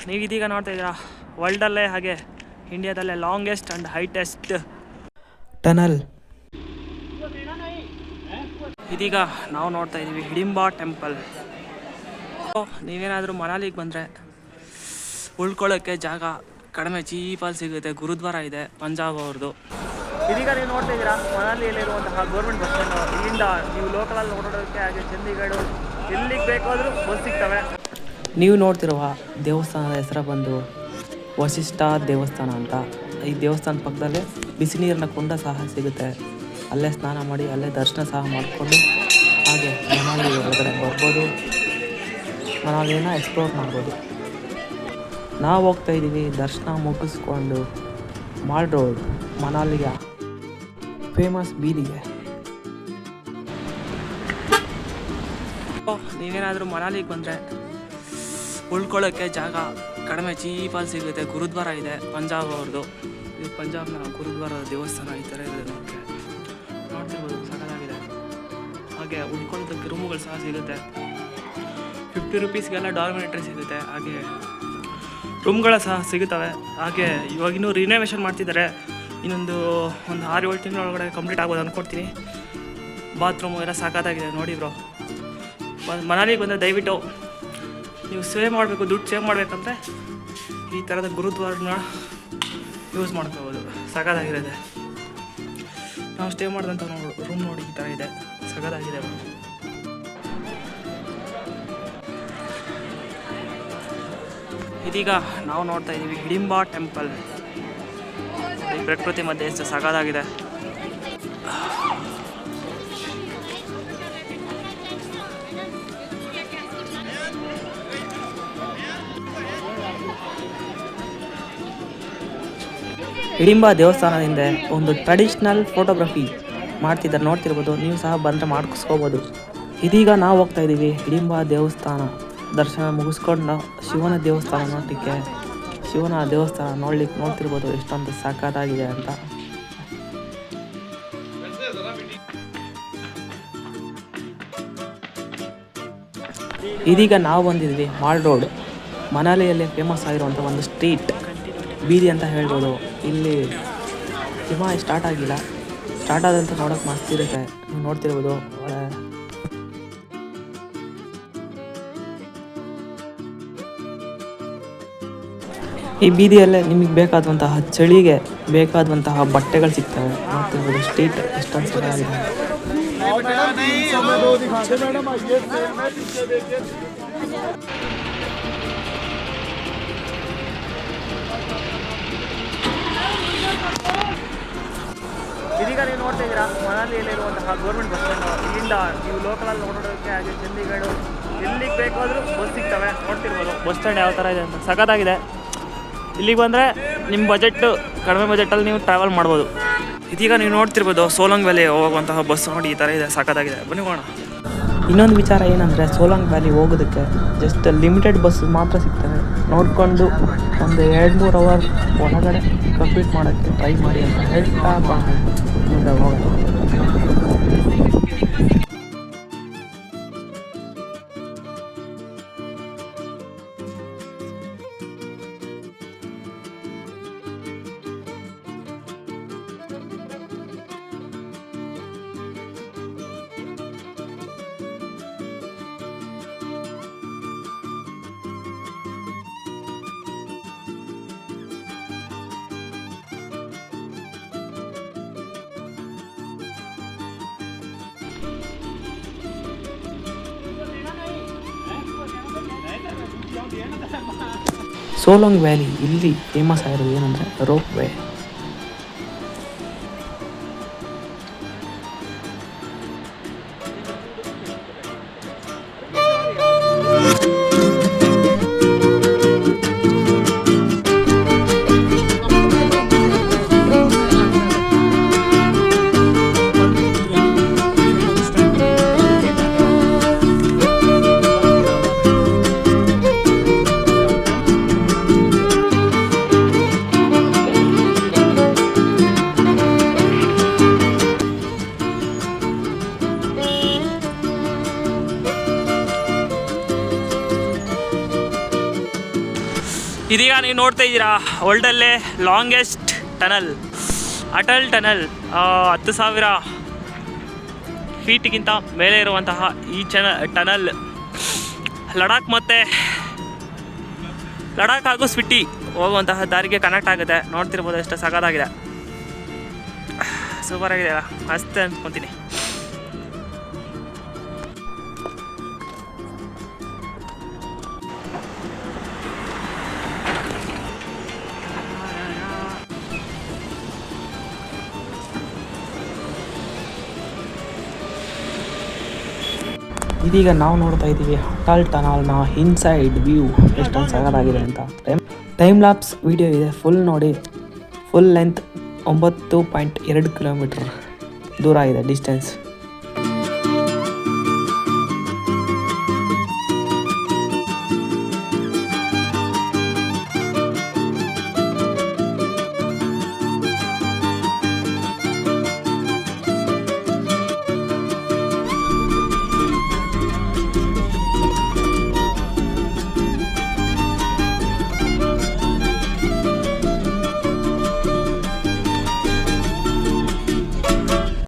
ನೀವು ಇದೀಗ ನೋಡ್ತಾ ಇದ್ದೀರಾ ವರ್ಲ್ಡಲ್ಲೇ ಹಾಗೆ ಇಂಡಿಯಾದಲ್ಲೇ ಲಾಂಗೆಸ್ಟ್ ಆ್ಯಂಡ್ ಹೈಟೆಸ್ಟ್ ಟನಲ್. ಇದೀಗ ನಾವು ನೋಡ್ತಾ ಇದ್ದೀವಿ ಹಿಡಿಂಬಾ ಟೆಂಪಲ್. ನೀವೇನಾದರೂ ಮನಾಲಿಗೆ ಬಂದರೆ ಉಳ್ಕೊಳ್ಳೋಕ್ಕೆ ಜಾಗ ಕಡಿಮೆ ಚೀಪಲ್ಲಿ ಸಿಗುತ್ತೆ. ಗುರುದ್ವಾರ ಇದೆ ಪಂಜಾಬ್ ಅವ್ರದ್ದು. ಇದೀಗ ನೀವು ನೋಡ್ತಾ ಇದ್ದೀರಾ ಮನಾಲಿಯಲ್ಲಿರುವಂತಹ ಗೌರ್ಮೆಂಟ್ ಬಸ್ ಸ್ಟ್ಯಾಂಡ್. ಇಲ್ಲಿಂದ ನೀವು ಲೋಕಲಲ್ಲಿ ಓಡಾಡೋದಕ್ಕೆ ಹಾಗೆ ಚಂಡೀಗಢ ಎಲ್ಲಿಗೆ ಬೇಕಾದರೂ ಬಸ್ ಸಿಗ್ತವೆ. ನೀವು ನೋಡ್ತಿರುವ ದೇವಸ್ಥಾನದ ಹೆಸರು ಬಂದು ವಶಿಷ್ಠ ದೇವಸ್ಥಾನ ಅಂತ. ಈ ದೇವಸ್ಥಾನ ಪಕ್ಕದಲ್ಲೇ ಬಿಸಿ ನೀರಿನ ಕುಂಡ ಸಹ ಸಿಗುತ್ತೆ. ಅಲ್ಲೇ ಸ್ನಾನ ಮಾಡಿ ಅಲ್ಲೇ ದರ್ಶನ ಸಹ ಮಾಡಿಕೊಂಡು ಹಾಗೆ ಮನಾಲಿ ಒಳಗಡೆ ಬರ್ಬೋದು, ಮನಾಲಿನ ಎಕ್ಸ್ಪ್ಲೋರ್ ಮಾಡ್ಬೋದು. ನಾವು ಹೋಗ್ತಾ ಇದ್ದೀವಿ ದರ್ಶನ ಮುಗಿಸ್ಕೊಂಡು ಮಾಲ್ ರೋಡ್, ಮನಾಲಿಯ ಫೇಮಸ್ ಬೀದಿಗೆ. ನೀವೇನಾದರೂ ಮನಾಲಿಗೆ ಬಂದರೆ ಉಳ್ಕೊಳ್ಳೋಕ್ಕೆ ಜಾಗ ಕಡಿಮೆ ಚೀಪಲ್ಲಿ ಸಿಗುತ್ತೆ. ಗುರುದ್ವಾರ ಇದೆ ಪಂಜಾಬ್ ಅವ್ರದ್ದು. ಇದು ಪಂಜಾಬ್ನ ಗುರುದ್ವಾರದ ದೇವಸ್ಥಾನ. ಈ ಥರ ಇದೆ ನೋಡ್ತಿರ್ಬೋದು, ಸಕಲಾಗಿದೆ. ಹಾಗೆ ಉಳ್ಕೊಳ್ಳೋದಕ್ಕೆ ರೂಮುಗಳು ಸಹ ಸಿಗುತ್ತೆ. 50 ರೂಪೀಸ್ಗೆಲ್ಲ ಡಾರ್ಮೆಟ್ರಿ ಸಿಗುತ್ತೆ. ಹಾಗೆ ರೂಮ್ಗಳು ಸಹ ಸಿಗುತ್ತವೆ. ಹಾಗೆ ಇವಾಗ ಇನ್ನೂ ರಿನೋವೇಷನ್ ಮಾಡ್ತಿದ್ದಾರೆ. ಇನ್ನೊಂದು 6-7 ತಿಂಗಳೊಳಗಡೆ ಕಂಪ್ಲೀಟ್ ಆಗ್ಬೋದು ಅಂದ್ಕೊಡ್ತೀನಿ. ಬಾತ್ರೂಮು ಎಲ್ಲ ಸಾಕಾಗಿದೆ ನೋಡಿ ಬ್ರೋ. ಮನಾಲಿಗೆ ಬಂದರೆ ದಯವಿಟ್ಟು ನೀವು ಸೇವ್ ಮಾಡಬೇಕು, ದುಡ್ಡು ಸೇವ್ ಮಾಡಬೇಕಂದ್ರೆ ಈ ಥರದ ಗುರುದ್ವಾರನ ಯೂಸ್ ಮಾಡ್ಕೋಬೋದು. ಸಗದಾಗಿರುತ್ತೆ. ನಾವು ಸ್ಟೇ ಮಾಡಿದಂಥ ರೂಮ್ ನೋಡಿ ಈ ಥರ ಇದೆ, ಸಗದಾಗಿದೆ. ಇದೀಗ ನಾವು ನೋಡ್ತಾ ಇದ್ದೀವಿ ಹಿಡಿಂಬಾ ಟೆಂಪಲ್. ಈ ಪ್ರಕೃತಿ ಮಧ್ಯೆ ಎಷ್ಟು ಸಗದಾಗಿದೆ. ಹಿಡಿಂಬಾ ದೇವಸ್ಥಾನದಿಂದ ಒಂದು ಟ್ರೆಡಿಷ್ನಲ್ ಫೋಟೋಗ್ರಫಿ ಮಾಡ್ತಿದ್ದಾರೆ, ನೋಡ್ತಿರ್ಬೋದು. ನೀವು ಸಹ ಬಂದರೆ ಮಾಡಿಸ್ಕೋಬೋದು. ಇದೀಗ ನಾವು ಹೋಗ್ತಾ ಇದ್ದೀವಿ ಹಿಡಿಂಬಾ ದೇವಸ್ಥಾನ ದರ್ಶನ ಮುಗಿಸ್ಕೊಂಡು ಶಿವನ ದೇವಸ್ಥಾನ ನೋಡಲಿಕ್ಕೆ. ಶಿವನ ದೇವಸ್ಥಾನ ನೋಡ್ತಿರ್ಬೋದು ಎಷ್ಟೊಂದು ಸಖತ್ತಾಗಿದೆ ಅಂತ. ಇದೀಗ ನಾವು ಬಂದಿದ್ವಿ ಮಾಲ್ ರೋಡ್, ಮನಾಲಿಯಲ್ಲಿ ಫೇಮಸ್ ಆಗಿರುವಂಥ ಒಂದು ಸ್ಟ್ರೀಟ್ ಬೀದಿ ಅಂತ ಹೇಳ್ಬೋದು. ಇಲ್ಲಿ ಹಿಮ ಸ್ಟಾರ್ಟ್ ಆಗಿಲ್ಲ, ಸ್ಟಾರ್ಟ್ ಆದಂತ ನೋಡೋಕೆ ಮಸ್ತ್ ಇರುತ್ತೆ. ನೀವು ನೋಡ್ತಿರ್ಬೋದು. ಈ ಬೀದಿಯಲ್ಲೇ ನಿಮಗೆ ಬೇಕಾದಂತಹ ಚಳಿಗೆ ಬೇಕಾದಂತಹ ಬಟ್ಟೆಗಳು ಸಿಗ್ತವೆ. ನೋಡ್ತಿರ್ಬೋದು ಸ್ಟ್ರೀಟ್ ಎಷ್ಟೊಂದು ಚೆನ್ನಾಗಿದೆ. ಇದೀಗ ನೀವು ನೋಡ್ತಾ ಇದ್ದೀರಾ ಮನಾಲಿಯಲ್ಲಿರುವಂತಹ ಗೌರ್ಮೆಂಟ್ ಬಸ್ ಸ್ಟ್ಯಾಂಡ್. ಇಲ್ಲಿಂದ ನೀವು ಲೋಕಲಲ್ಲಿ ಓಡಾಡೋದಕ್ಕೆ ಹಾಗೆ ಚಂಡೀಗಢ ಎಲ್ಲಿಗೆ ಬೇಕಾದರೂ ಬಸ್ ಸಿಗ್ತವೆ. ನೋಡ್ತಿರ್ಬೋದು ಬಸ್ ಸ್ಟ್ಯಾಂಡ್ ಯಾವ ಥರ ಇದೆ ಅಂತ, ಸಖತ್ತಾಗಿದೆ. ಇಲ್ಲಿಗೆ ಬಂದರೆ ನಿಮ್ಮ ಬಜೆಟ್ಟು ಕಡಿಮೆ ಬಜೆಟಲ್ಲಿ ನೀವು ಟ್ರಾವೆಲ್ ಮಾಡ್ಬೋದು. ಇದೀಗ ನೀವು ನೋಡ್ತಿರ್ಬೋದು ಸೋಲಂಗ್ ವ್ಯಾಲಿ ಹೋಗುವಂತಹ ಬಸ್ ನೋಡಿ ಈ ಥರ ಇದೆ, ಸಖತ್ತಾಗಿದೆ. ಬನ್ನಿ ಹೋಗೋಣ. ಇನ್ನೊಂದು ವಿಚಾರ ಏನಂದರೆ ಸೋಲಂಗ್ ವ್ಯಾಲಿ ಹೋಗೋದಕ್ಕೆ ಜಸ್ಟ್ ಲಿಮಿಟೆಡ್ ಬಸ್ ಮಾತ್ರ ಸಿಗ್ತವೆ. ನೋಡಿಕೊಂಡು ಒಂದು 2-3 ಅವರ್ ಒಳಗಡೆ ಕಂಪ್ಲೀಟ್ ಮಾಡೋಕ್ಕೆ ಟ್ರೈ ಮಾಡಿ ಅಂತ ಹೇಳ್ತಾ ಮುಂದೆ ಹೋಗೋಣ. ಸೋಲಂಗ್ ವ್ಯಾಲಿ ಇಲ್ಲಿ ಫೇಮಸ್ ಆಗಿರೋದು ಏನಂದರೆ ರೋಪ್ ವೇ. ಇದೀಗ ನೀವು ನೋಡ್ತಾ ಇದ್ದೀರಾ ವರ್ಲ್ಡಲ್ಲೇ ಲಾಂಗೆಸ್ಟ್ ಟನಲ್, ಅಟಲ್ ಟನಲ್. 10,000 ಫೀಟ್ಗಿಂತ ಮೇಲೆ ಇರುವಂತಹ ಈ ಟನಲ್ ಲಡಾಖ್ ಹಾಗೂ ಸ್ಪಿಟಿ ಹೋಗುವಂತಹ ದಾರಿಗೆ ಕನೆಕ್ಟ್ ಆಗುತ್ತೆ. ನೋಡ್ತಿರ್ಬೋದು ಎಷ್ಟು ಸಖತ್ತಾಗಿದೆ, ಸೂಪರ್ ಆಗಿದೆ ಅಲ್ಲ, ಮಸ್ತ್ ಅನ್ಸ್ಕೊತೀನಿ. ಇದೀಗ ನಾವು ನೋಡ್ತಾ ಇದ್ದೀವಿ ಅಟಲ್ ಟನಲ್ನ ಇನ್ಸೈಡ್ ವ್ಯೂ ಎಷ್ಟೊಂದು ಸಖತ್ತಾಗಿದೆ ಅಂತ. ಟೈಮ್ ಲ್ಯಾಪ್ಸ್ ವಿಡಿಯೋ ಇದೆ, ಫುಲ್ ನೋಡಿ. ಫುಲ್ ಲೆಂತ್ 9.2 ಕಿಲೋಮೀಟರ್ ದೂರ ಇದೆ ಡಿಸ್ಟೆನ್ಸ್.